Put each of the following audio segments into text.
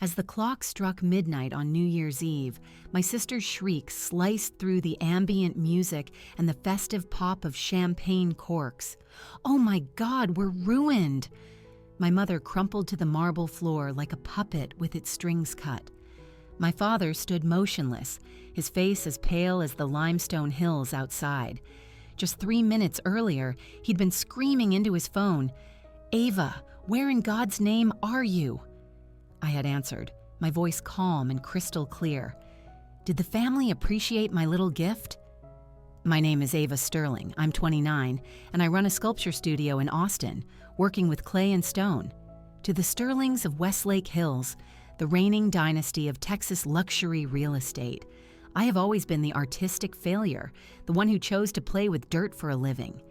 As the clock struck midnight on New Year's Eve, my sister's shrieks sliced through the ambient music and the festive pop of champagne corks. "Oh my God, we're ruined!" My mother crumpled to the marble floor like a puppet with its strings cut. My father stood motionless, his face as pale as the limestone hills outside. Just 3 minutes earlier, he'd been screaming into his phone, "Ava, where in God's name are you?" I had answered, my voice calm and crystal clear. Did the family appreciate my little gift? "My name is Ava Sterling. I'm 29, and I run a sculpture studio in Austin, working with clay and stone. To the Sterlings of Westlake Hills, the reigning dynasty of Texas luxury real estate, I have always been the artistic failure, the one who chose to play with dirt for a living.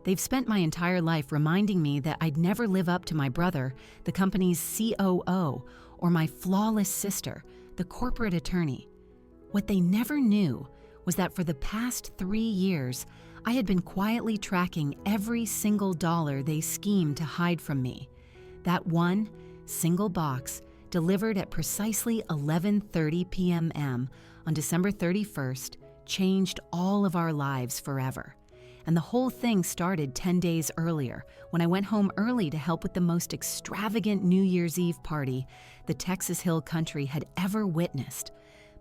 They've spent my entire life reminding me that I'd never live up to my brother, the company's COO, or my flawless sister, the corporate attorney. What they never knew was that for the past 3 years, I had been quietly tracking every single dollar they schemed to hide from me. That one single box, delivered at precisely 11:30 p.m. on December 31st, changed all of our lives forever. And the whole thing started 10 days earlier, when I went home early to help with the most extravagant New Year's Eve party the Texas Hill Country had ever witnessed,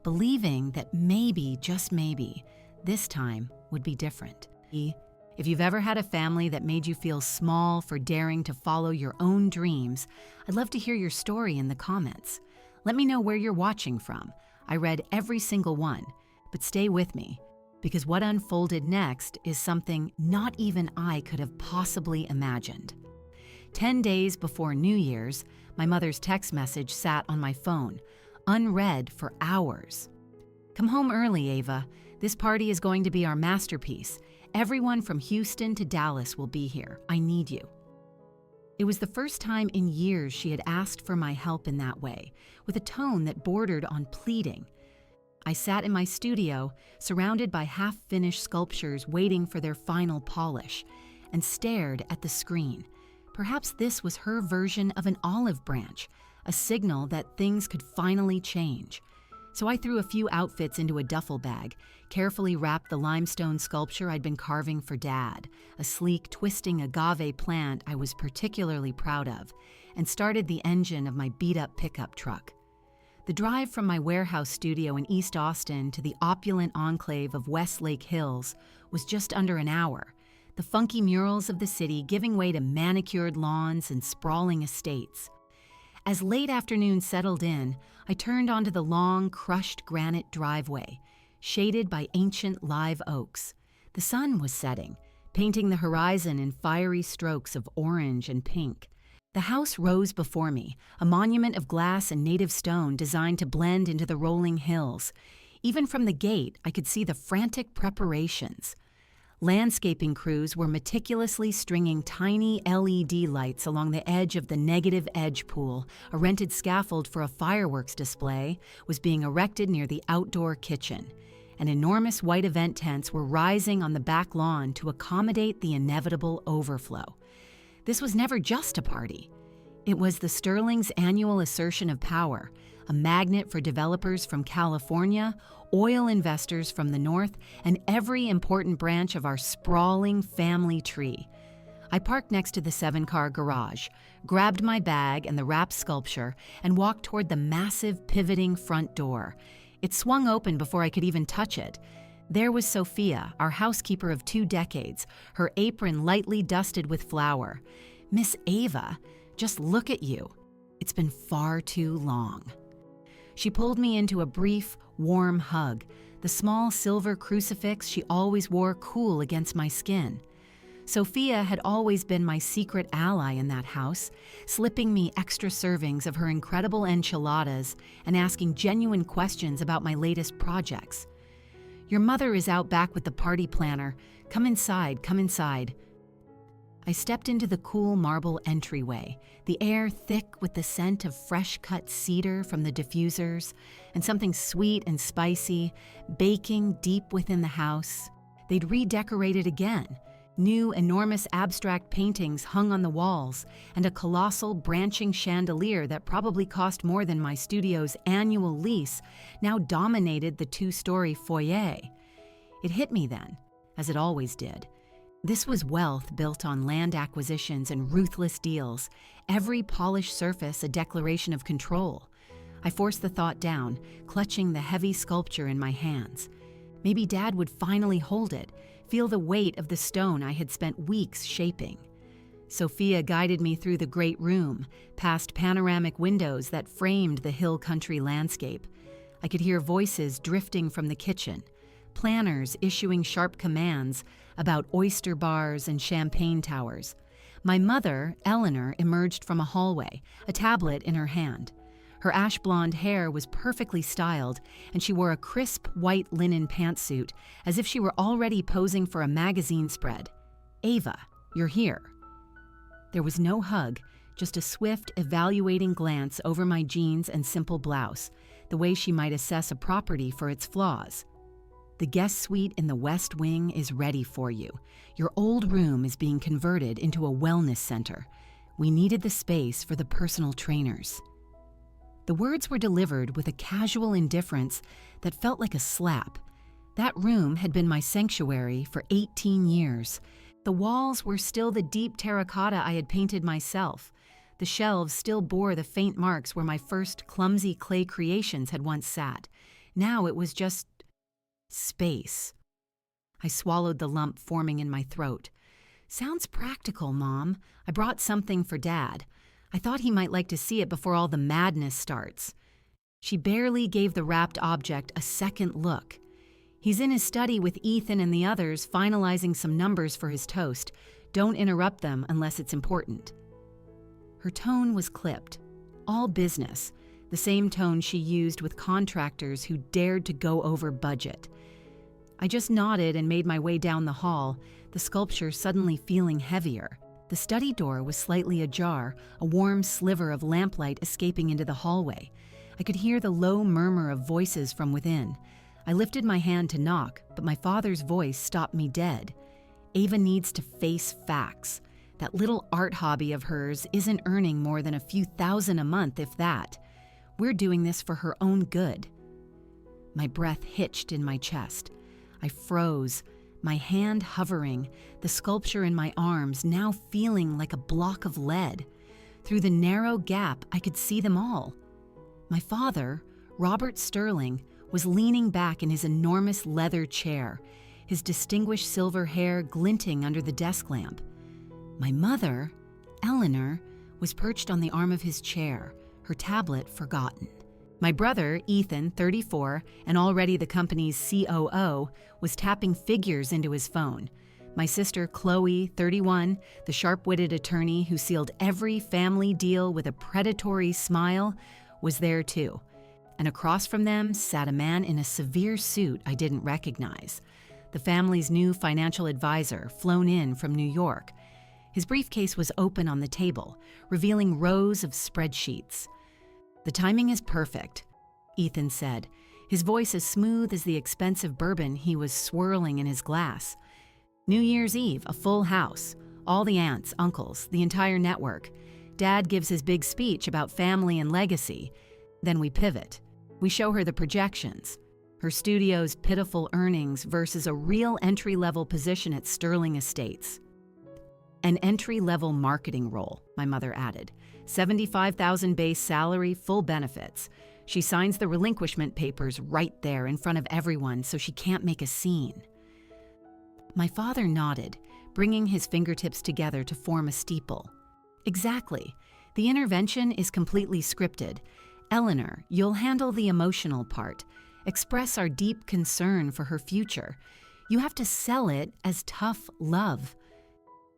believing that maybe, just maybe, this time would be different. If you've ever had a family that made you feel small for daring to follow your own dreams, I'd love to hear your story in the comments. Let me know where you're watching from. I read every single one, but stay with me, because what unfolded next is something not even I could have possibly imagined. 10 days before New Year's, my mother's text message sat on my phone, unread for hours. "Come home early, Ava. This party is going to be our masterpiece. Everyone from Houston to Dallas will be here. I need you." It was the first time in years she had asked for my help in that way, with a tone that bordered on pleading. I sat in my studio, surrounded by half-finished sculptures waiting for their final polish, and stared at the screen. Perhaps this was her version of an olive branch, a signal that things could finally change. So I threw a few outfits into a duffel bag, carefully wrapped the limestone sculpture I'd been carving for Dad, a sleek, twisting agave plant I was particularly proud of, and started the engine of my beat-up pickup truck. The drive from my warehouse studio in East Austin to the opulent enclave of Westlake Hills was just under an hour, the funky murals of the city giving way to manicured lawns and sprawling estates. As late afternoon settled in, I turned onto the long, crushed granite driveway, shaded by ancient live oaks. The sun was setting, painting the horizon in fiery strokes of orange and pink. The house rose before me, a monument of glass and native stone designed to blend into the rolling hills. Even from the gate, I could see the frantic preparations. Landscaping crews were meticulously stringing tiny LED lights along the edge of the negative edge pool. A rented scaffold for a fireworks display was being erected near the outdoor kitchen, and enormous white event tents were rising on the back lawn to accommodate the inevitable overflow. This was never just a party. It was the Sterling's annual assertion of power, a magnet for developers from California, oil investors from the north, and every important branch of our sprawling family tree. I parked next to the 7-car garage, grabbed my bag and the wrapped sculpture, and walked toward the massive pivoting front door. It swung open before I could even touch it. There was Sophia, our housekeeper of 2 decades, her apron lightly dusted with flour. "Miss Ava, just look at you. It's been far too long." She pulled me into a brief, warm hug, the small silver crucifix she always wore cool against my skin. Sophia had always been my secret ally in that house, slipping me extra servings of her incredible enchiladas and asking genuine questions about my latest projects. "Your mother is out back with the party planner. Come inside, come inside." I stepped into the cool marble entryway, the air thick with the scent of fresh-cut cedar from the diffusers, and something sweet and spicy baking deep within the house. They'd redecorated again. New enormous abstract paintings hung on the walls, and a colossal branching chandelier that probably cost more than my studio's annual lease now dominated the two-story foyer. It hit me then, as it always did. This was wealth built on land acquisitions and ruthless deals, every polished surface a declaration of control. I forced the thought down, clutching the heavy sculpture in my hands. Maybe Dad would finally hold it, feel the weight of the stone I had spent weeks shaping. Sophia guided me through the great room, past panoramic windows that framed the hill country landscape. I could hear voices drifting from the kitchen, planners issuing sharp commands about oyster bars and champagne towers. My mother, Eleanor, emerged from a hallway, a tablet in her hand. Her ash-blonde hair was perfectly styled, and she wore a crisp white linen pantsuit, as if she were already posing for a magazine spread. "Ava, you're here." There was no hug, just a swift, evaluating glance over my jeans and simple blouse, the way she might assess a property for its flaws. "The guest suite in the West Wing is ready for you. Your old room is being converted into a wellness center. We needed the space for the personal trainers." The words were delivered with a casual indifference that felt like a slap. That room had been my sanctuary for 18 years. The walls were still the deep terracotta I had painted myself. The shelves still bore the faint marks where my first clumsy clay creations had once sat. Now it was just space. I swallowed the lump forming in my throat. "Sounds practical, Mom. I brought something for Dad. I thought he might like to see it before all the madness starts." She barely gave the wrapped object a second look. "He's in his study with Ethan and the others finalizing some numbers for his toast. Don't interrupt them unless it's important." Her tone was clipped. All business, the same tone she used with contractors who dared to go over budget. I just nodded and made my way down the hall, the sculpture suddenly feeling heavier. The study door was slightly ajar, a warm sliver of lamplight escaping into the hallway. I could hear the low murmur of voices from within. I lifted my hand to knock, but my father's voice stopped me dead. "Ava needs to face facts. That little art hobby of hers isn't earning more than a few thousand a month, if that. We're doing this for her own good." My breath hitched in my chest. I froze, my hand hovering, the sculpture in my arms now feeling like a block of lead. Through the narrow gap, I could see them all. My father, Robert Sterling, was leaning back in his enormous leather chair, his distinguished silver hair glinting under the desk lamp. My mother, Eleanor, was perched on the arm of his chair, her tablet forgotten. My brother, Ethan, 34, and already the company's COO, was tapping figures into his phone. My sister, Chloe, 31, the sharp-witted attorney who sealed every family deal with a predatory smile, was there too. And across from them sat a man in a severe suit I didn't recognize. The family's new financial advisor, flown in from New York. His briefcase was open on the table, revealing rows of spreadsheets. "The timing is perfect," Ethan said, his voice as smooth as the expensive bourbon he was swirling in his glass. "New Year's Eve, a full house. All the aunts, uncles, the entire network. Dad gives his big speech about family and legacy. Then we pivot. We show her the projections. Her studio's pitiful earnings versus a real entry-level position at Sterling Estates. An entry-level marketing role," my mother added. "$75,000 base salary, full benefits. She signs the relinquishment papers right there in front of everyone so she can't make a scene." My father nodded, bringing his fingertips together to form a steeple. "Exactly. The intervention is completely scripted. Eleanor, you'll handle the emotional part. Express our deep concern for her future. You have to sell it as tough love."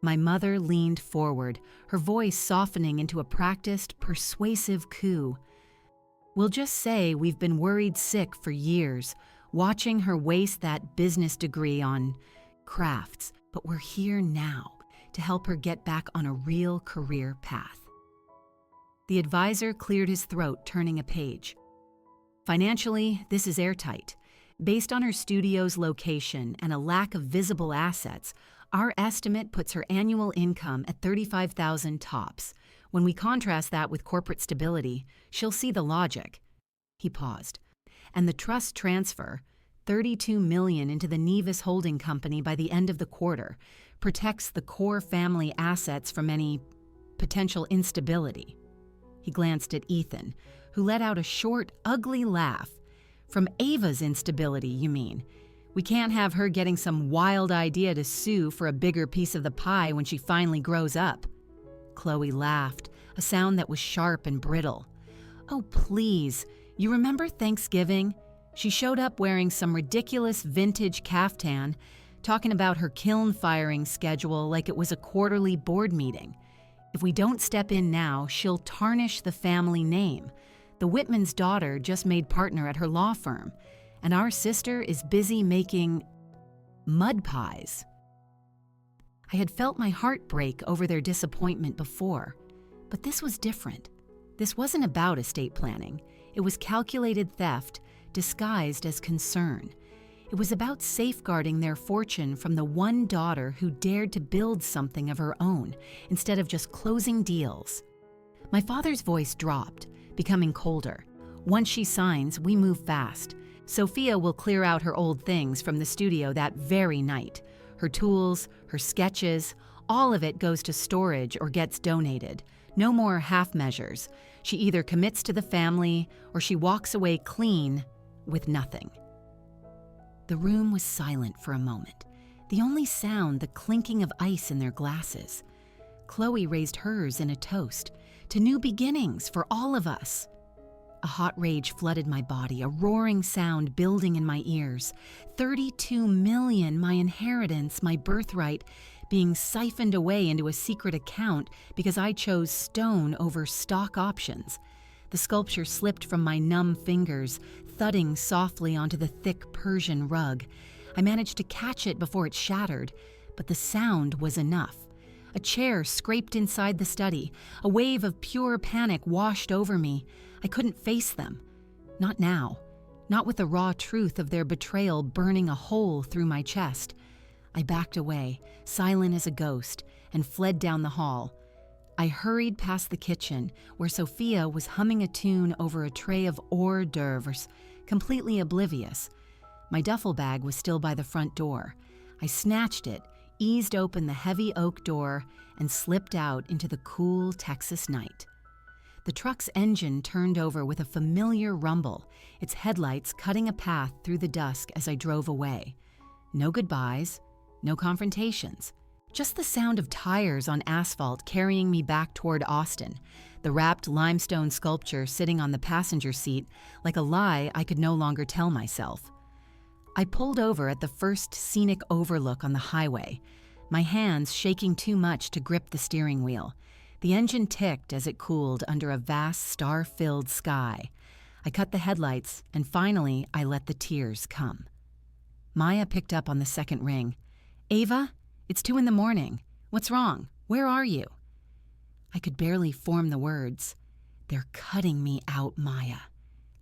My mother leaned forward, her voice softening into a practiced, persuasive coo. "We'll just say we've been worried sick for years, watching her waste that business degree on crafts, but we're here now to help her get back on a real career path." The advisor cleared his throat, turning a page. "Financially, this is airtight. Based on her studio's location and a lack of visible assets, Our estimate puts her annual income at $35,000 tops. When we contrast that with corporate stability, she'll see the logic." He paused. "And the trust transfer, $32 million into the Nevis holding company by the end of the quarter, protects the core family assets from any potential instability." He glanced at Ethan, who let out a short, ugly laugh. "From Ava's instability, you mean? We can't have her getting some wild idea to sue for a bigger piece of the pie when she finally grows up." Chloe laughed, a sound that was sharp and brittle. "Oh, please. You remember Thanksgiving? She showed up wearing some ridiculous vintage caftan, talking about her kiln firing schedule like it was a quarterly board meeting. If we don't step in now, she'll tarnish the family name. The Whitman's daughter just made partner at her law firm, and our sister is busy making mud pies." I had felt my heart break over their disappointment before, but this was different. This wasn't about estate planning. It was calculated theft disguised as concern. It was about safeguarding their fortune from the one daughter who dared to build something of her own instead of just closing deals. My father's voice dropped, becoming colder. "Once she signs, we move fast. Sophia will clear out her old things from the studio that very night. Her tools, her sketches, all of it goes to storage or gets donated. No more half measures. She either commits to the family or she walks away clean with nothing." The room was silent for a moment, the only sound the clinking of ice in their glasses. Chloe raised hers in a toast, to new beginnings for all of us. A hot rage flooded my body, a roaring sound building in my ears. 32 million, my inheritance, my birthright, being siphoned away into a secret account because I chose stone over stock options. The sculpture slipped from my numb fingers, thudding softly onto the thick Persian rug. I managed to catch it before it shattered, but the sound was enough. A chair scraped inside the study. A wave of pure panic washed over me. I couldn't face them. Not now. Not with the raw truth of their betrayal burning a hole through my chest. I backed away, silent as a ghost, and fled down the hall. I hurried past the kitchen, where Sophia was humming a tune over a tray of hors d'oeuvres, completely oblivious. My duffel bag was still by the front door. I snatched it, eased open the heavy oak door, and slipped out into the cool Texas night. The truck's engine turned over with a familiar rumble, its headlights cutting a path through the dusk as I drove away. No goodbyes, no confrontations. Just the sound of tires on asphalt carrying me back toward Austin, the wrapped limestone sculpture sitting on the passenger seat like a lie I could no longer tell myself. I pulled over at the first scenic overlook on the highway, my hands shaking too much to grip the steering wheel. The engine ticked as it cooled under a vast star-filled sky. I cut the headlights, and finally I let the tears come. Maya picked up on the second ring. "Ava? It's 2 a.m. What's wrong? Where are you?" I could barely form the words. "They're cutting me out, Maya.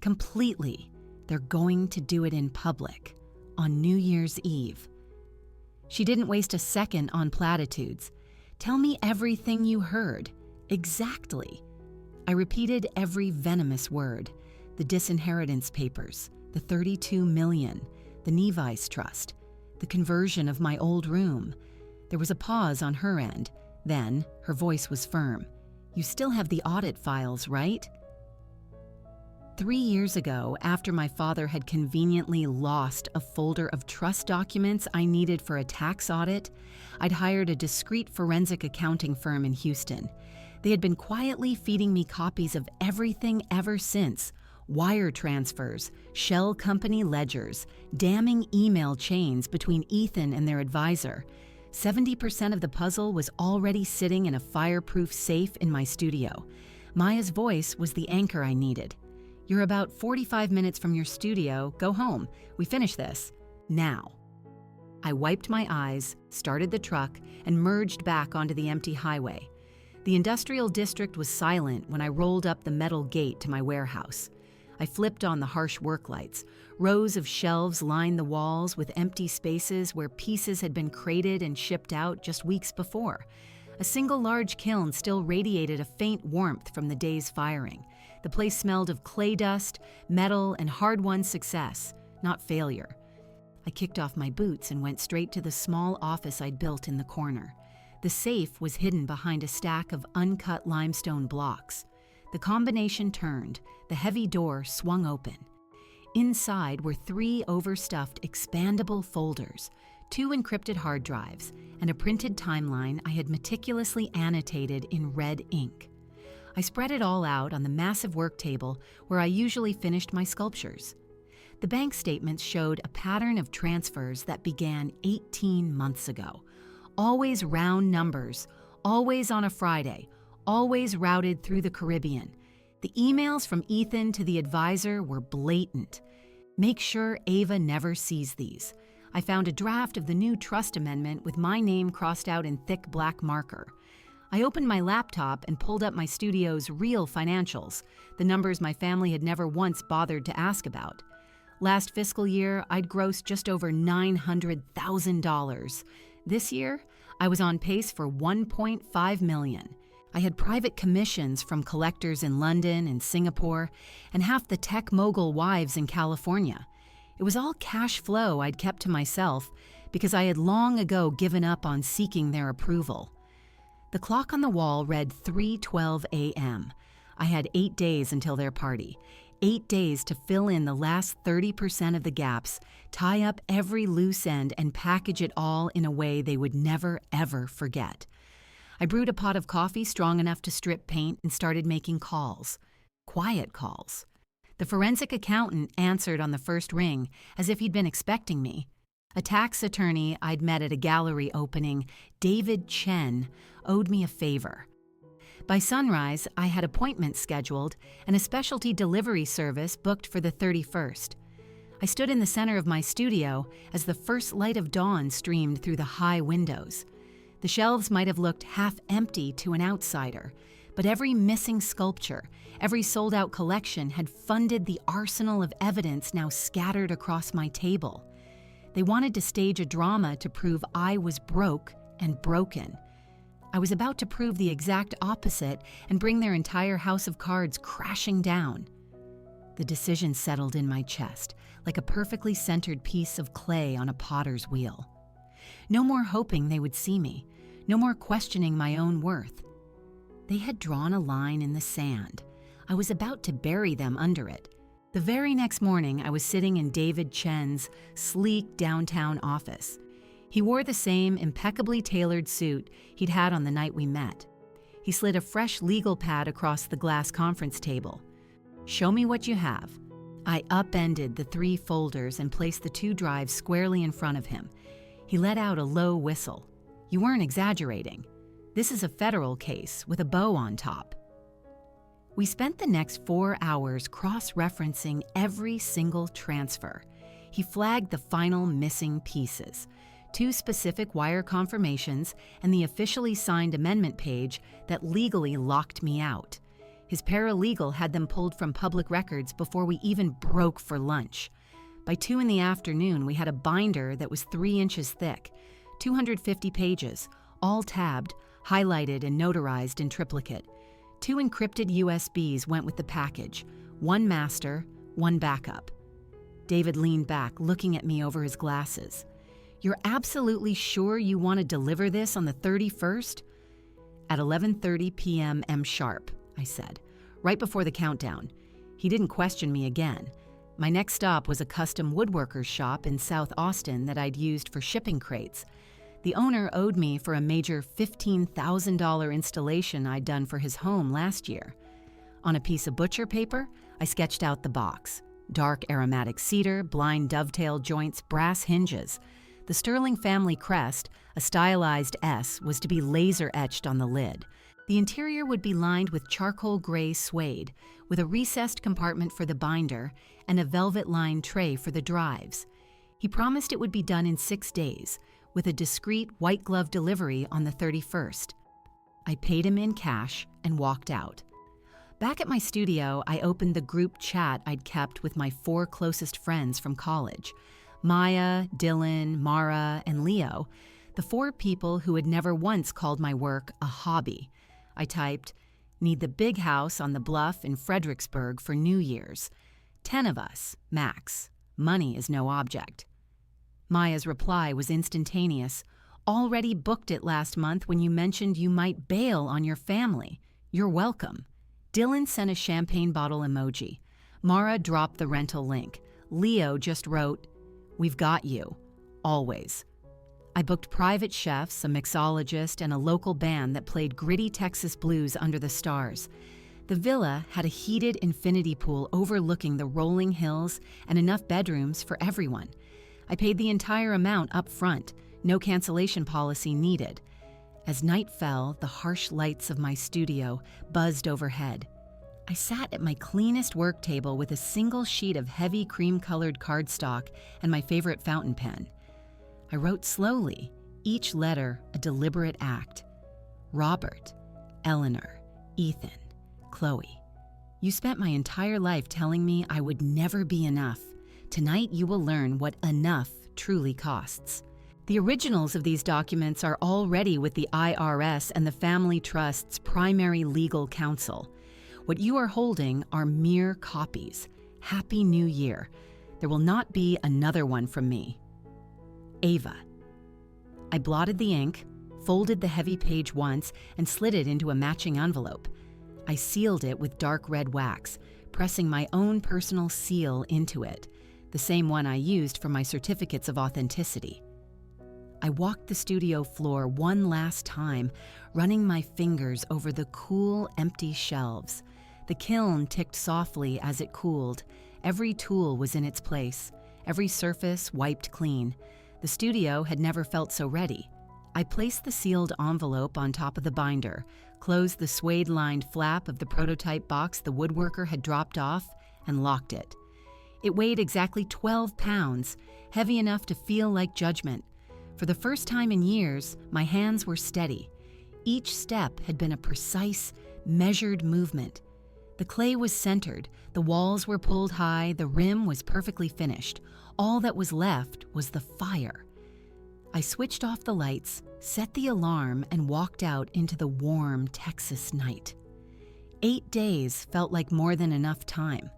Completely. They're going to do it in public. On New Year's Eve." She didn't waste a second on platitudes. "Tell me everything you heard. Exactly." I repeated every venomous word. The disinheritance papers, the 32 million, the Nevis trust, the conversion of my old room. There was a pause on her end. Then, her voice was firm. "You still have the audit files, right?" 3 years ago, after my father had conveniently lost a folder of trust documents I needed for a tax audit, I'd hired a discreet forensic accounting firm in Houston. They had been quietly feeding me copies of everything ever since: wire transfers, shell company ledgers, damning email chains between Ethan and their advisor. 70% of the puzzle was already sitting in a fireproof safe in my studio. Maya's voice was the anchor I needed. "You're about 45 minutes from your studio. Go home. We finish this. Now." I wiped my eyes, started the truck, and merged back onto the empty highway. The industrial district was silent when I rolled up the metal gate to my warehouse. I flipped on the harsh work lights. Rows of shelves lined the walls with empty spaces where pieces had been crated and shipped out just weeks before. A single large kiln still radiated a faint warmth from the day's firing. The place smelled of clay dust, metal, and hard-won success, not failure. I kicked off my boots and went straight to the small office I'd built in the corner. The safe was hidden behind a stack of uncut limestone blocks. The combination turned, the heavy door swung open. Inside were 3 overstuffed expandable folders, 2 encrypted hard drives, and a printed timeline I had meticulously annotated in red ink. I spread it all out on the massive work table where I usually finished my sculptures. The bank statements showed a pattern of transfers that began 18 months ago. Always round numbers, always on a Friday, always routed through the Caribbean. The emails from Ethan to the advisor were blatant. Make sure Ava never sees these. I found a draft of the new trust amendment with my name crossed out in thick black marker. I opened my laptop and pulled up my studio's real financials, the numbers my family had never once bothered to ask about. Last fiscal year, I'd grossed just over $900,000. This year, I was on pace for $1.5 million. I had private commissions from collectors in London and Singapore, and half the tech mogul wives in California. It was all cash flow I'd kept to myself because I had long ago given up on seeking their approval. The clock on the wall read 3:12 a.m. I had 8 days until their party. 8 days to fill in the last 30% of the gaps, tie up every loose end, and package it all in a way they would never, ever forget. I brewed a pot of coffee strong enough to strip paint and started making calls. Quiet calls. The forensic accountant answered on the first ring, as if he'd been expecting me. A tax attorney I'd met at a gallery opening, David Chen, owed me a favor. By sunrise, I had appointments scheduled and a specialty delivery service booked for the 31st. I stood in the center of my studio as the first light of dawn streamed through the high windows. The shelves might have looked half empty to an outsider, but every missing sculpture, every sold-out collection had funded the arsenal of evidence now scattered across my table. They wanted to stage a drama to prove I was broke and broken. I was about to prove the exact opposite and bring their entire house of cards crashing down. The decision settled in my chest, like a perfectly centered piece of clay on a potter's wheel. No more hoping they would see me, no more questioning my own worth. They had drawn a line in the sand. I was about to bury them under it. The very next morning, I was sitting in David Chen's sleek downtown office. He wore the same impeccably tailored suit he'd had on the night we met. He slid a fresh legal pad across the glass conference table. "Show me what you have." I upended the 3 folders and placed the 2 drives squarely in front of him. He let out a low whistle. "You weren't exaggerating. This is a federal case with a bow on top." We spent the next 4 hours cross-referencing every single transfer. He flagged the final missing pieces, 2 specific wire confirmations, and the officially signed amendment page that legally locked me out. His paralegal had them pulled from public records before we even broke for lunch. By 2 in the afternoon, we had a binder that was 3 inches thick, 250 pages, all tabbed, highlighted, and notarized in triplicate. 2 encrypted USBs went with the package, 1 master, 1 backup. David leaned back, looking at me over his glasses. "You're absolutely sure you want to deliver this on the 31st? "At 11:30 p.m. M sharp, I said, right before the countdown. He didn't question me again. My next stop was a custom woodworker's shop in South Austin that I'd used for shipping crates. The owner owed me for a major $15,000 installation I'd done for his home last year. On a piece of butcher paper, I sketched out the box. Dark aromatic cedar, blind dovetail joints, brass hinges. The Sterling family crest, a stylized S, was to be laser-etched on the lid. The interior would be lined with charcoal gray suede, with a recessed compartment for the binder and a velvet-lined tray for the drives. He promised it would be done in 6 days, with a discreet white-glove delivery on the 31st. I paid him in cash and walked out. Back at my studio, I opened the group chat I'd kept with my 4 closest friends from college: Maya, Dylan, Mara, and Leo, the 4 people who had never once called my work a hobby. I typed, "Need the big house on the bluff in Fredericksburg for New Year's. 10 of us, max. Money is no object." Maya's reply was instantaneous. "Already booked it last month when you mentioned you might bail on your family. You're welcome." Dylan sent a champagne bottle emoji. Mara dropped the rental link. Leo just wrote, "We've got you. Always." I booked private chefs, a mixologist, and a local band that played gritty Texas blues under the stars. The villa had a heated infinity pool overlooking the rolling hills and enough bedrooms for everyone. I paid the entire amount up front, no cancellation policy needed. As night fell, the harsh lights of my studio buzzed overhead. I sat at my cleanest work table with a single sheet of heavy cream-colored cardstock and my favorite fountain pen. I wrote slowly, each letter a deliberate act. Robert, Eleanor, Ethan, Chloe. You spent my entire life telling me I would never be enough. Tonight you will learn what enough truly costs. The originals of these documents are already with the IRS and the Family Trust's primary legal counsel. What you are holding are mere copies. Happy New Year. There will not be another one from me. Ava. I blotted the ink, folded the heavy page once, and slid it into a matching envelope. I sealed it with dark red wax, pressing my own personal seal into it, the same one I used for my certificates of authenticity. I walked the studio floor one last time, running my fingers over the cool, empty shelves. The kiln ticked softly as it cooled. Every tool was in its place, every surface wiped clean. The studio had never felt so ready. I placed the sealed envelope on top of the binder, closed the suede-lined flap of the prototype box the woodworker had dropped off, and locked it. It weighed exactly 12 pounds, heavy enough to feel like judgment. For the first time in years, my hands were steady. Each step had been a precise, measured movement. The clay was centered, the walls were pulled high, the rim was perfectly finished. All that was left was the fire. I switched off the lights, set the alarm, and walked out into the warm Texas night. 8 days felt like more than enough time.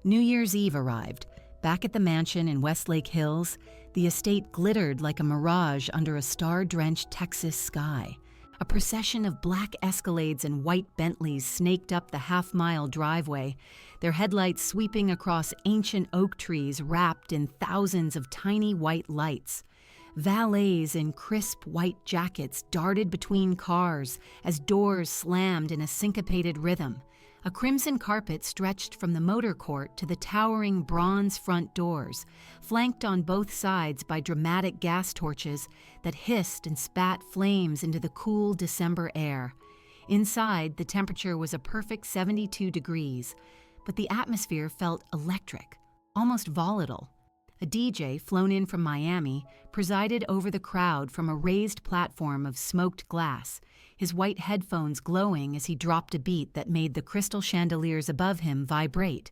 New Year's Eve arrived. Back at the mansion in Westlake Hills, the estate glittered like a mirage under a star-drenched Texas sky. A procession of black Escalades and white Bentleys snaked up the half-mile driveway, their headlights sweeping across ancient oak trees wrapped in thousands of tiny white lights. Valets in crisp white jackets darted between cars as doors slammed in a syncopated rhythm. A crimson carpet stretched from the motor court to the towering bronze front doors, flanked on both sides by dramatic gas torches that hissed and spat flames into the cool December air. Inside, the temperature was a perfect 72 degrees, but the atmosphere felt electric, almost volatile. A DJ, flown in from Miami, presided over the crowd from a raised platform of smoked glass, his white headphones glowing as he dropped a beat that made the crystal chandeliers above him vibrate.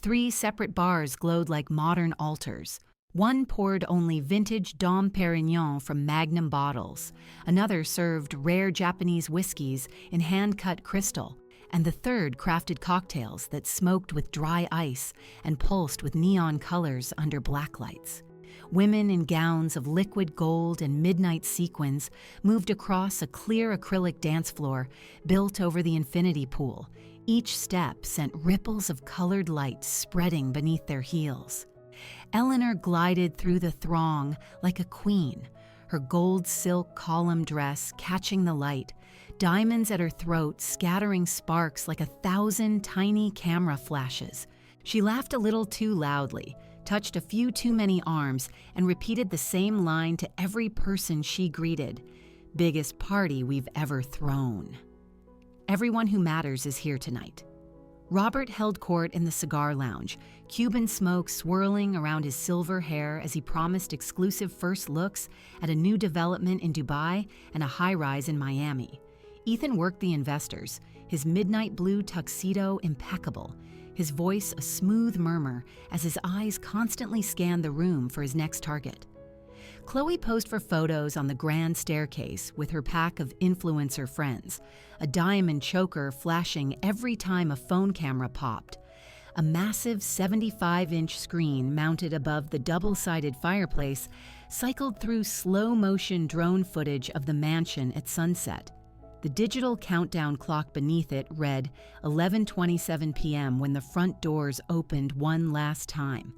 3 separate bars glowed like modern altars. One poured only vintage Dom Perignon from Magnum bottles. Another served rare Japanese whiskeys in hand-cut crystal. And the third crafted cocktails that smoked with dry ice and pulsed with neon colors under blacklights. Women in gowns of liquid gold and midnight sequins moved across a clear acrylic dance floor built over the infinity pool. Each step sent ripples of colored light spreading beneath their heels. Eleanor glided through the throng like a queen, her gold silk column dress catching the light, diamonds at her throat scattering sparks like 1,000 tiny camera flashes. She laughed a little too loudly, touched a few too many arms, and repeated the same line to every person she greeted. "Biggest party we've ever thrown." Everyone who matters is here tonight. Robert held court in the cigar lounge, Cuban smoke swirling around his silver hair as he promised exclusive first looks at a new development in Dubai and a high-rise in Miami. Ethan worked the investors, his midnight blue tuxedo impeccable, his voice a smooth murmur as his eyes constantly scanned the room for his next target. Chloe posed for photos on the grand staircase with her pack of influencer friends, a diamond choker flashing every time a phone camera popped. A massive 75-inch screen mounted above the double-sided fireplace cycled through slow-motion drone footage of the mansion at sunset. The digital countdown clock beneath it read 11:27 p.m. when the front doors opened one last time.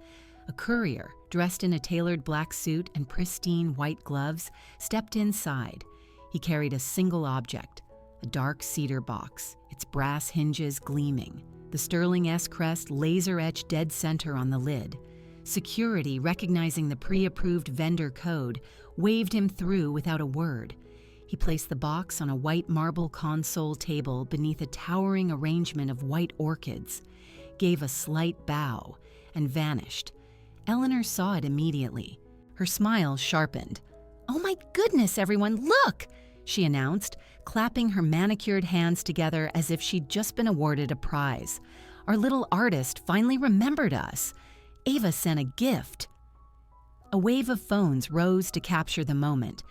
A courier, dressed in a tailored black suit and pristine white gloves, stepped inside. He carried a single object, a dark cedar box, its brass hinges gleaming, the sterling S-crest laser-etched dead center on the lid. Security, recognizing the pre-approved vendor code, waved him through without a word. He placed the box on a white marble console table beneath a towering arrangement of white orchids, gave a slight bow, and vanished. Eleanor saw it immediately. Her smile sharpened. "Oh my goodness, everyone, look!" she announced, clapping her manicured hands together as if she'd just been awarded a prize. "Our little artist finally remembered us. Ava sent a gift." A wave of phones rose to capture the moment.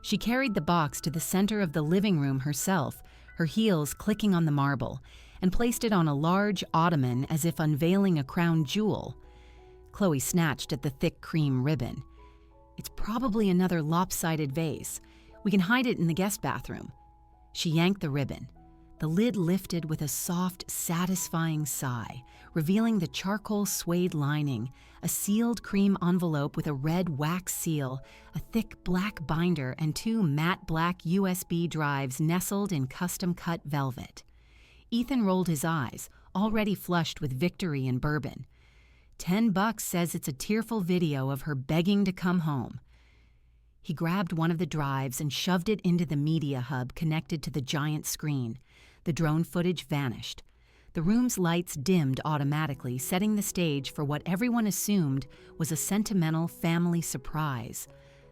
She carried the box to the center of the living room herself, her heels clicking on the marble, and placed it on a large ottoman as if unveiling a crown jewel. Chloe snatched at the thick cream ribbon. "It's probably another lopsided vase. We can hide it in the guest bathroom." She yanked the ribbon. The lid lifted with a soft, satisfying sigh, revealing the charcoal suede lining, a sealed cream envelope with a red wax seal, a thick black binder, and two matte black USB drives nestled in custom-cut velvet. Ethan rolled his eyes, already flushed with victory and bourbon. $10 says it's a tearful video of her begging to come home. He grabbed one of the drives and shoved it into the media hub connected to the giant screen. The drone footage vanished. The room's lights dimmed automatically, setting the stage for what everyone assumed was a sentimental family surprise.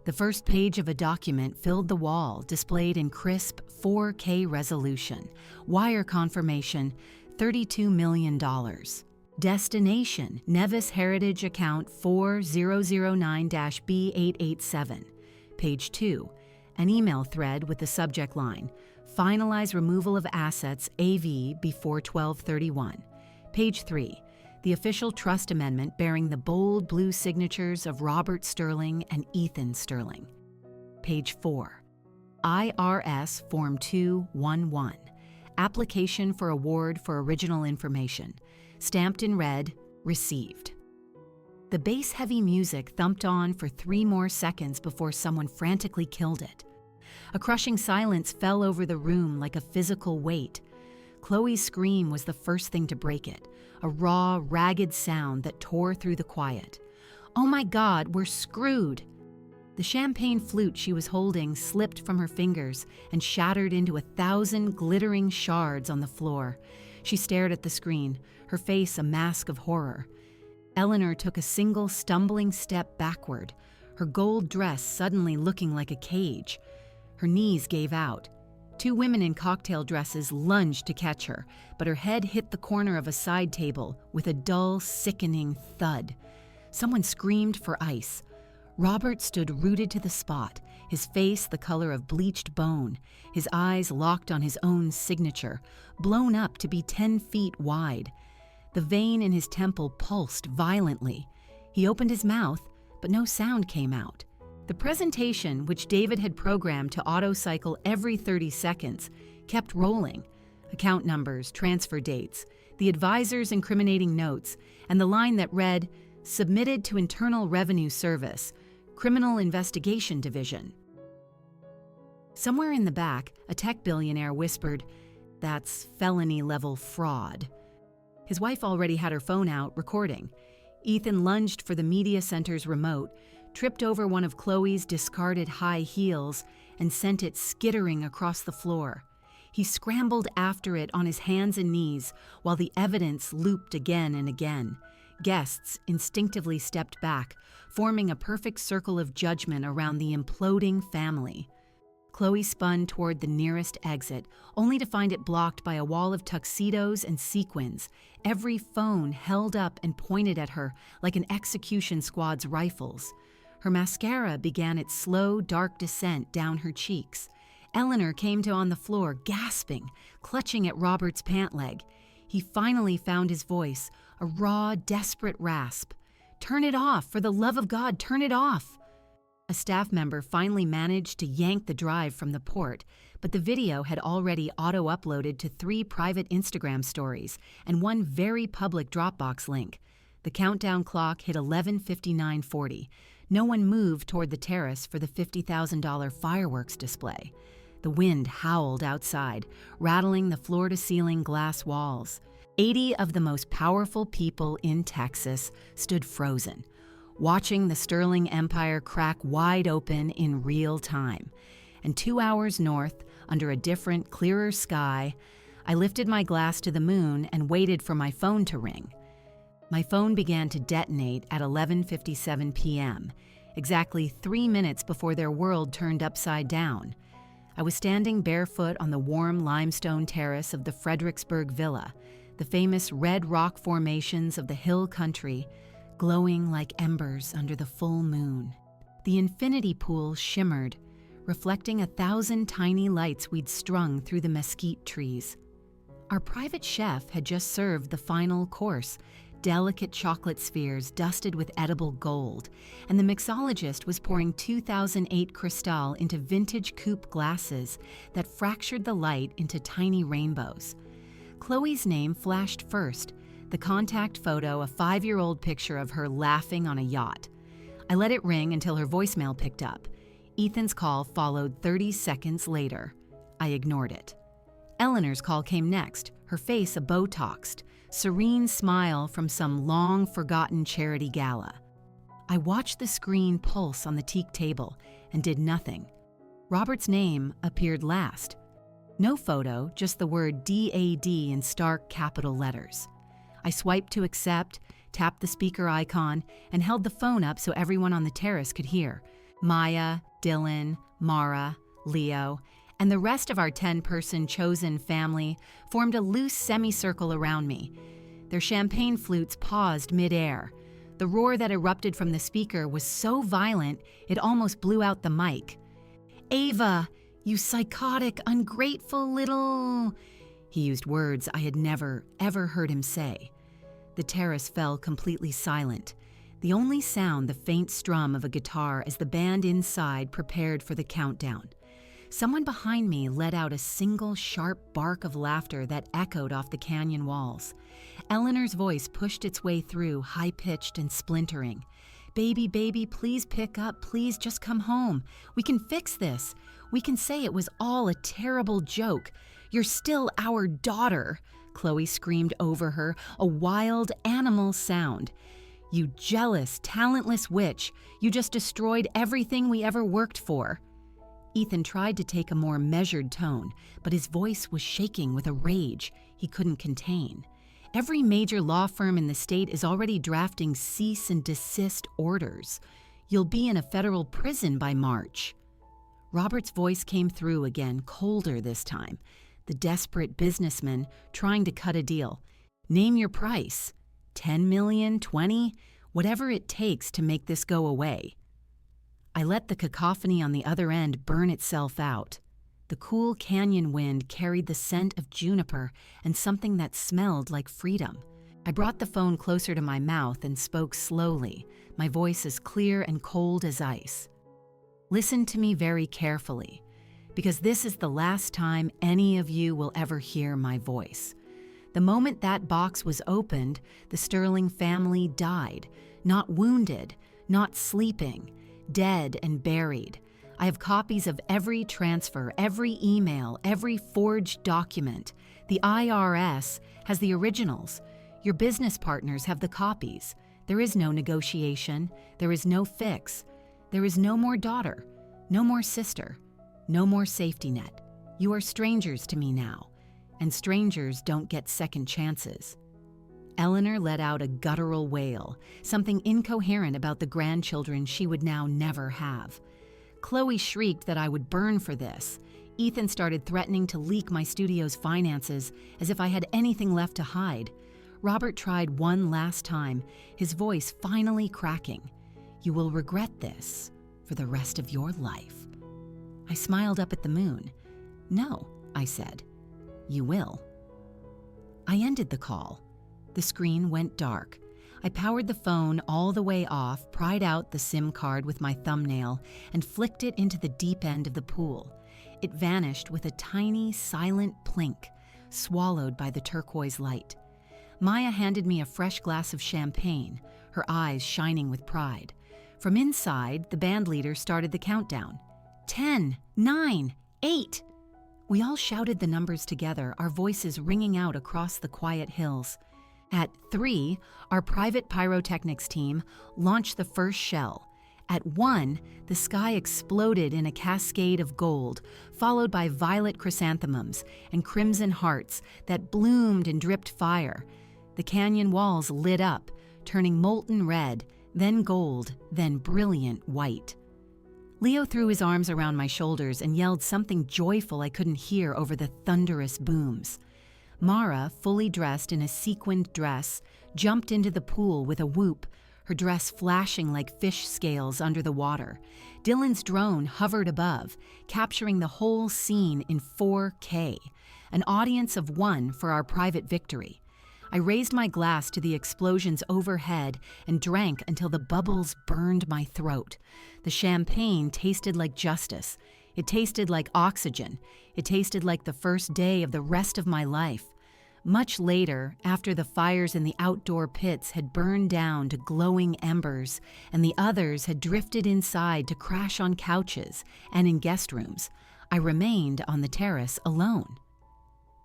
The first page of a document filled the wall, displayed in crisp 4K resolution. Wire confirmation, $32 million. Destination, Nevis Heritage Account 4009-B887. Page 2, an email thread with the subject line, "Finalize removal of assets AV before 12/31. Page 3, the official trust amendment bearing the bold blue signatures of Robert Sterling and Ethan Sterling. Page 4, IRS Form 211, application for award for original information, stamped in red, received. The bass-heavy music thumped on for 3 more seconds before someone frantically killed it. A crushing silence fell over the room like a physical weight. Chloe's scream was the first thing to break it, a raw, ragged sound that tore through the quiet. "Oh my God, we're screwed!" The champagne flute she was holding slipped from her fingers and shattered into 1,000 glittering shards on the floor. She stared at the screen, her face a mask of horror. Eleanor took a single stumbling step backward, her gold dress suddenly looking like a cage. Her knees gave out. 2 women in cocktail dresses lunged to catch her, but her head hit the corner of a side table with a dull, sickening thud. Someone screamed for ice. Robert stood rooted to the spot, his face the color of bleached bone, his eyes locked on his own signature, blown up to be 10 feet wide. The vein in his temple pulsed violently. He opened his mouth, but no sound came out. The presentation, which David had programmed to auto-cycle every 30 seconds, kept rolling. Account numbers, transfer dates, the advisor's incriminating notes, and the line that read, "Submitted to Internal Revenue Service, Criminal Investigation Division." Somewhere in the back, a tech billionaire whispered, "That's felony-level fraud." His wife already had her phone out, recording. Ethan lunged for the media center's remote, tripped over one of Chloe's discarded high heels, and sent it skittering across the floor. He scrambled after it on his hands and knees while the evidence looped again and again. Guests instinctively stepped back, forming a perfect circle of judgment around the imploding family. Chloe spun toward the nearest exit, only to find it blocked by a wall of tuxedos and sequins, every phone held up and pointed at her like an execution squad's rifles. Her mascara began its slow, dark descent down her cheeks. Eleanor came to on the floor, gasping, clutching at Robert's pant leg. He finally found his voice, a raw, desperate rasp. "Turn it off! For the love of God, turn it off!" A staff member finally managed to yank the drive from the port, but the video had already auto-uploaded to 3 private Instagram stories and 1 very public Dropbox link. The countdown clock hit 11:59:40. No one moved toward the terrace for the $50,000 fireworks display. The wind howled outside, rattling the floor-to-ceiling glass walls. 80 of the most powerful people in Texas stood frozen, watching the Sterling Empire crack wide open in real time. And 2 hours north, under a different, clearer sky, I lifted my glass to the moon and waited for my phone to ring. My phone began to detonate at 11:57 p.m., exactly 3 minutes before their world turned upside down. I was standing barefoot on the warm limestone terrace of the Fredericksburg Villa, the famous red rock formations of the hill country, glowing like embers under the full moon. The infinity pool shimmered, reflecting 1,000 tiny lights we'd strung through the mesquite trees. Our private chef had just served the final course, delicate chocolate spheres dusted with edible gold, and the mixologist was pouring 2008 Cristal into vintage coupe glasses that fractured the light into tiny rainbows. Chloe's name flashed first, the contact photo a 5-year-old picture of her laughing on a yacht. I let it ring until her voicemail picked up. Ethan's call followed 30 seconds later. I ignored it. Eleanor's call came next, her face a Botoxed, serene smile from some long-forgotten charity gala. I watched the screen pulse on the teak table and did nothing. Robert's name appeared last. No photo, just the word DAD in stark capital letters. I swiped to accept, tapped the speaker icon, and held the phone up so everyone on the terrace could hear. Maya, Dylan, Mara, Leo, and the rest of our 10-person chosen family formed a loose semicircle around me. Their champagne flutes paused mid-air. The roar that erupted from the speaker was so violent it almost blew out the mic. "Ava, you psychotic, ungrateful little..." He used words I had never, ever heard him say. The terrace fell completely silent. The only sound the faint strum of a guitar as the band inside prepared for the countdown. Someone behind me let out a single sharp bark of laughter that echoed off the canyon walls. Eleanor's voice pushed its way through, high-pitched and splintering. "Baby, baby, please pick up. Please just come home. We can fix this. We can say it was all a terrible joke. You're still our daughter," Chloe screamed over her, a wild animal sound. "You jealous, talentless witch. You just destroyed everything we ever worked for." Ethan tried to take a more measured tone, but his voice was shaking with a rage he couldn't contain. Every major law firm in the state is already drafting cease and desist orders. You'll be in a federal prison by March. Robert's voice came through again, colder this time. The desperate businessman trying to cut a deal. "Name your price. 10 million, 20, whatever it takes to make this go away." I let the cacophony on the other end burn itself out. The cool canyon wind carried the scent of juniper and something that smelled like freedom. I brought the phone closer to my mouth and spoke slowly, my voice as clear and cold as ice. "Listen to me very carefully, because this is the last time any of you will ever hear my voice. The moment that box was opened, the Sterling family died, not wounded, not sleeping, dead and buried. I have copies of every transfer, every email, every forged document. The IRS has the originals. Your business partners have the copies. There is no negotiation. There is no fix. There is no more daughter, no more sister, no more safety net. You are strangers to me now, and strangers don't get second chances." Eleanor let out a guttural wail, something incoherent about the grandchildren she would now never have. Chloe shrieked that I would burn for this. Ethan started threatening to leak my studio's finances, as if I had anything left to hide. Robert tried one last time, his voice finally cracking. "You will regret this for the rest of your life." I smiled up at the moon. "No," I said. "You will." I ended the call. The screen went dark. I powered the phone all the way off, pried out the SIM card with my thumbnail, and flicked it into the deep end of the pool. It vanished with a tiny, silent plink, swallowed by the turquoise light. Maya handed me a fresh glass of champagne, her eyes shining with pride. From inside, the bandleader started the countdown. 10, 9, 8. We all shouted the numbers together, our voices ringing out across the quiet hills. At 3, our private pyrotechnics team launched the first shell. At 1, the sky exploded in a cascade of gold, followed by violet chrysanthemums and crimson hearts that bloomed and dripped fire. The canyon walls lit up, turning molten red, then gold, then brilliant white. Leo threw his arms around my shoulders and yelled something joyful I couldn't hear over the thunderous booms. Mara, fully dressed in a sequined dress, jumped into the pool with a whoop, her dress flashing like fish scales under the water. Dylan's drone hovered above, capturing the whole scene in 4K, an audience of 1 for our private victory. I raised my glass to the explosions overhead and drank until the bubbles burned my throat. The champagne tasted like justice. It tasted like oxygen. It tasted like the first day of the rest of my life. Much later, after the fires in the outdoor pits had burned down to glowing embers and the others had drifted inside to crash on couches and in guest rooms, I remained on the terrace alone.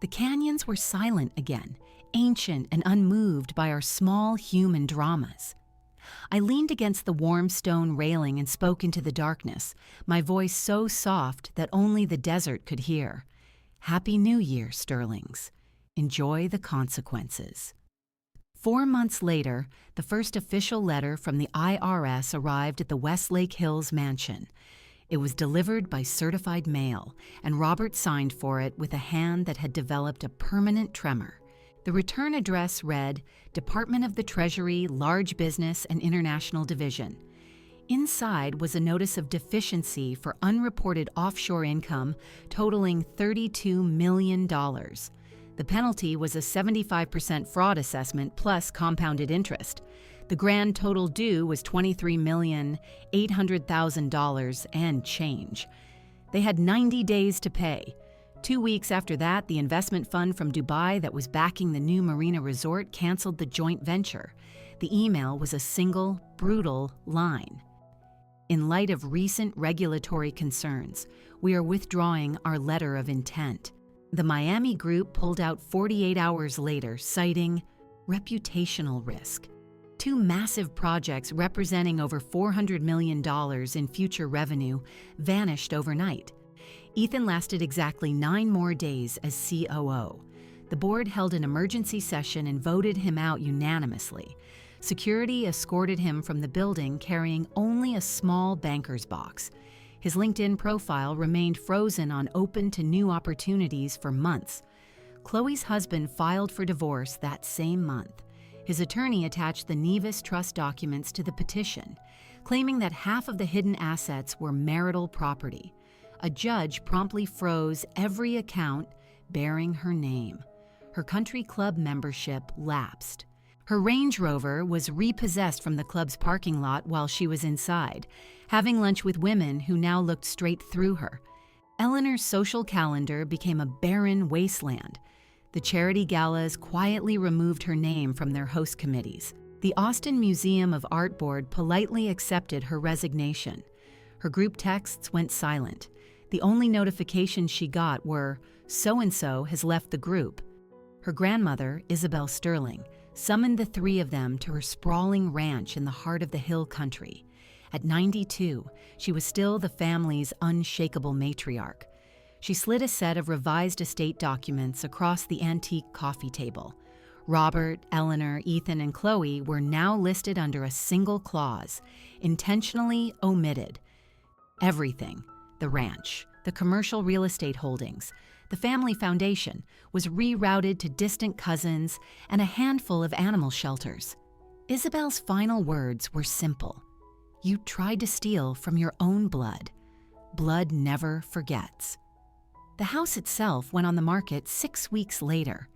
The canyons were silent again, ancient and unmoved by our small human dramas. I leaned against the warm stone railing and spoke into the darkness, my voice so soft that only the desert could hear. "Happy New Year, Sterlings. Enjoy the consequences." 4 months later, the first official letter from the IRS arrived at the Westlake Hills mansion. It was delivered by certified mail, and Robert signed for it with a hand that had developed a permanent tremor. The return address read, Department of the Treasury, Large Business and International Division. Inside was a notice of deficiency for unreported offshore income totaling $32 million. The penalty was a 75% fraud assessment plus compounded interest. The grand total due was $23,800,000 and change. They had 90 days to pay. 2 weeks after that, the investment fund from Dubai that was backing the new marina resort canceled the joint venture. The email was a single, brutal line. In light of recent regulatory concerns, we are withdrawing our letter of intent. The Miami group pulled out 48 hours later, citing reputational risk. 2 massive projects representing over $400 million in future revenue vanished overnight. Ethan lasted exactly 9 more days as COO. The board held an emergency session and voted him out unanimously. Security escorted him from the building carrying only a small banker's box. His LinkedIn profile remained frozen on open to new opportunities for months. Chloe's husband filed for divorce that same month. His attorney attached the Nevis trust documents to the petition, claiming that half of the hidden assets were marital property. A judge promptly froze every account bearing her name. Her country club membership lapsed. Her Range Rover was repossessed from the club's parking lot while she was inside, having lunch with women who now looked straight through her. Eleanor's social calendar became a barren wasteland. The charity galas quietly removed her name from their host committees. The Austin Museum of Art Board politely accepted her resignation. Her group texts went silent. The only notifications she got were, "So-and-so has left the group." Her grandmother, Isabel Sterling, summoned the 3 of them to her sprawling ranch in the heart of the hill country. At 92, she was still the family's unshakable matriarch. She slid a set of revised estate documents across the antique coffee table. Robert, Eleanor, Ethan, and Chloe were now listed under a single clause, intentionally omitted. Everything, the ranch, the commercial real estate holdings, the family foundation, was rerouted to distant cousins and a handful of animal shelters. Isabel's final words were simple. You tried to steal from your own blood. Blood never forgets. The house itself went on the market 6 weeks later.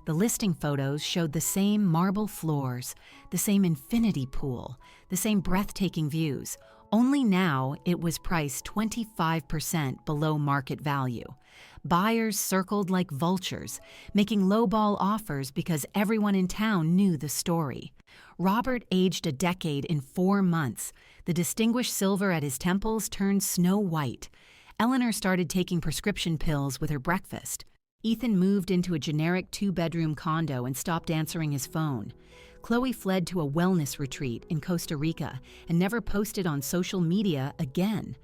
The listing photos showed the same marble floors, the same infinity pool, the same breathtaking views, only now it was priced 25% below market value. Buyers circled like vultures, making lowball offers because everyone in town knew the story. Robert aged a decade in 4 months. The distinguished silver at his temples turned snow white. Eleanor started taking prescription pills with her breakfast. Ethan moved into a generic 2-bedroom condo and stopped answering his phone. Chloe fled to a wellness retreat in Costa Rica and never posted on social media again.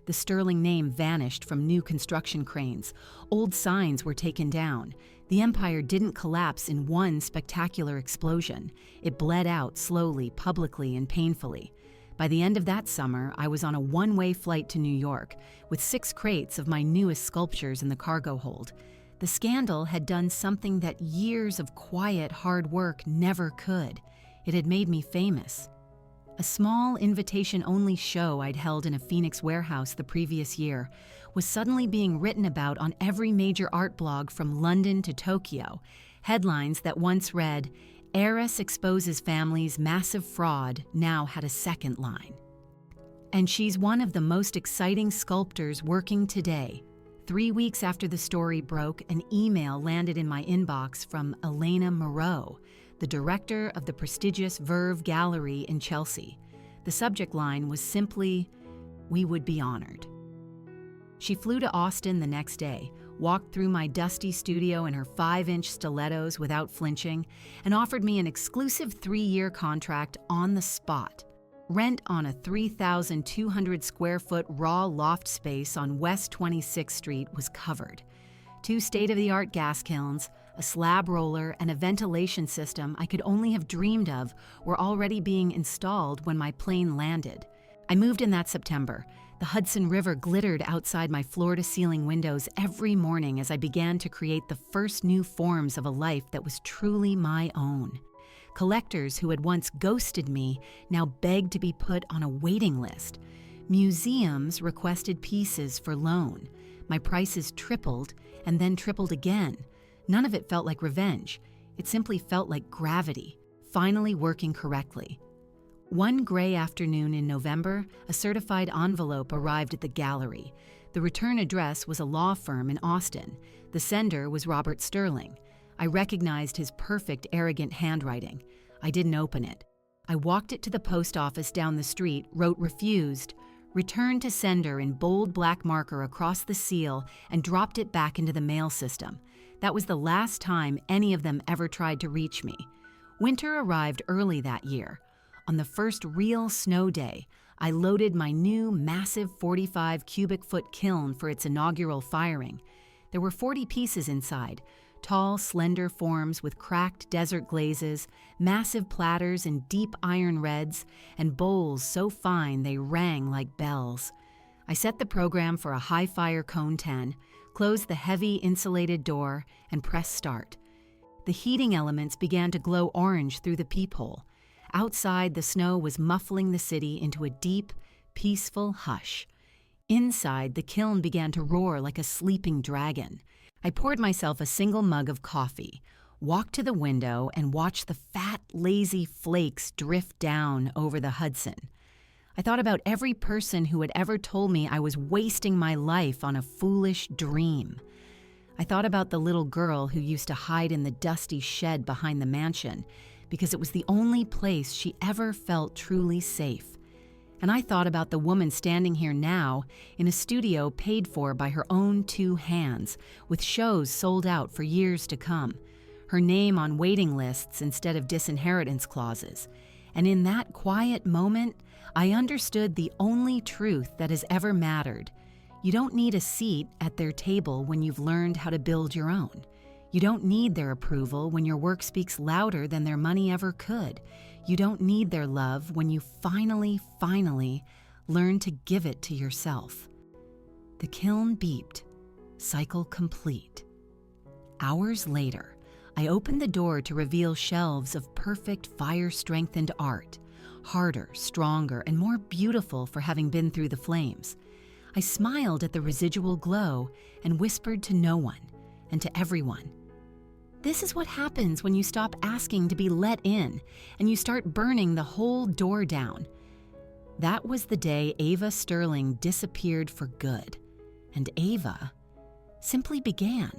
The sterling name vanished from new construction cranes. Old signs were taken down. The empire didn't collapse in one spectacular explosion. It bled out slowly, publicly, and painfully. By the end of that summer, I was on a one-way flight to New York with 6 crates of my newest sculptures in the cargo hold. The scandal had done something that years of quiet, hard work never could. It had made me famous. A small invitation-only show I'd held in a Phoenix warehouse the previous year was suddenly being written about on every major art blog from London to Tokyo. Headlines that once read, "Heiress exposes family's massive fraud," now had a second line. And she's one of the most exciting sculptors working today. 3 weeks after the story broke, an email landed in my inbox from Elena Moreau, the director of the prestigious Verve Gallery in Chelsea. The subject line was simply, "We would be honored." She flew to Austin the next day, walked through my dusty studio in her 5-inch stilettos without flinching, and offered me an exclusive 3-year contract on the spot. Rent on a 3,200 square foot raw loft space on West 26th Street was covered. 2 state-of-the-art gas kilns, a slab roller, and a ventilation system I could only have dreamed of were already being installed when my plane landed. I moved in that September. The Hudson River glittered outside my floor-to-ceiling windows every morning as I began to create the first new forms of a life that was truly my own. Collectors who had once ghosted me now begged to be put on a waiting list. Museums requested pieces for loan. My prices tripled and then tripled again. None of it felt like revenge. It simply felt like gravity, finally working correctly. One gray afternoon in November, a certified envelope arrived at the gallery. The return address was a law firm in Austin. The sender was Robert Sterling. I recognized his perfect, arrogant handwriting. I didn't open it. I walked it to the post office down the street, wrote "refused," returned to sender in bold black marker across the seal, and dropped it back into the mail system. That was the last time any of them ever tried to reach me. Winter arrived early that year. On the first real snow day, I loaded my new massive 45 cubic foot kiln for its inaugural firing. There were 40 pieces inside, tall, slender forms with cracked desert glazes, massive platters in deep iron reds, and bowls so fine they rang like bells. I set the program for a high-fire cone 10, closed the heavy insulated door, and pressed start. The heating elements began to glow orange through the peephole. Outside, the snow was muffling the city into a deep, peaceful hush. Inside, the kiln began to roar like a sleeping dragon. I poured myself a single mug of coffee, walked to the window, and watched the fat, lazy flakes drift down over the Hudson. I thought about every person who had ever told me I was wasting my life on a foolish dream. I thought about the little girl who used to hide in the dusty shed behind the mansion because it was the only place she ever felt truly safe. And I thought about the woman standing here now in a studio paid for by her own 2 hands, with shows sold out for years to come, her name on waiting lists instead of disinheritance clauses. And in that quiet moment, I understood the only truth that has ever mattered. You don't need a seat at their table when you've learned how to build your own. You don't need their approval when your work speaks louder than their money ever could. You don't need their love when you finally learn to give it to yourself. The kiln beeped. Cycle complete. Hours later, I opened the door to reveal shelves of perfect fire-strengthened art, harder, stronger, and more beautiful for having been through the flames. I smiled at the residual glow and whispered to no one and to everyone, "This is what happens when you stop asking to be let in and you start burning the whole door down." That was the day Ava Sterling disappeared for good, and Ava simply began.